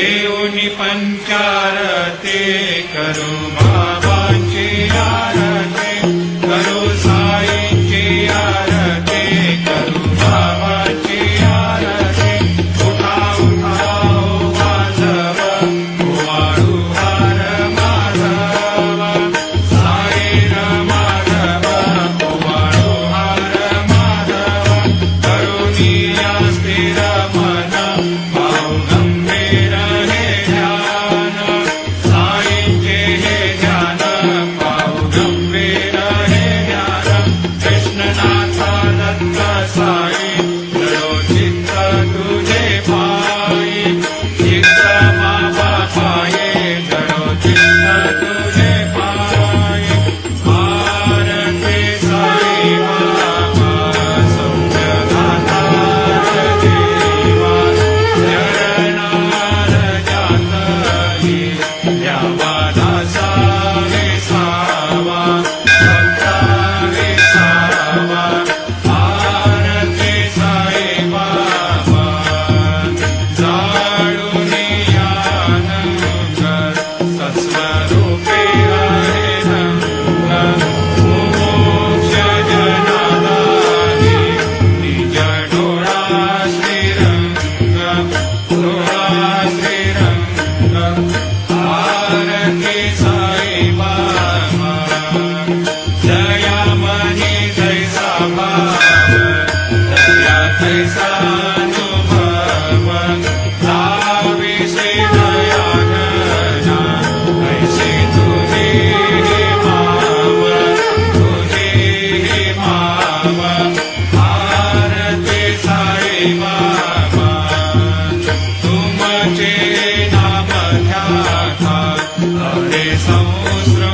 देऊनी पंचारती करू बाबांची आरती करू साईंची आरती करू बाबांची आरती उठा उठा ओ वाजव वाळू हार माधव साई माधव वाळू हार माधव करुणी स्थिर मन भाव गंभीर हे ध्यान साईंचे हे ध्यान भाव गंभीर हे ध्यान कृष्णनाथ दत्त साई जडो चित्त तुझे पायी चित्त बाबा पाये जडो चित्त तुझे पायी भारती साई बाबा सौम्यदातार देवा चरणार जातली द्यावा दासा विसावा भक्ता विसावा भारती साई बाबा जाळूनी यानंकर सस्वरूपी हरे रंग मोक्ष जनादानी निज डोळा श्रीरंग डोळा श्रीरंग भारती साई बाबा जया मनी जैसा भाव दया तैसा अनुभव लाविसे दया घना ऐसे तुझे हे माव तुझे हे माव भारती साई बाबा तुमचे नाम ध्याता हरे संस्र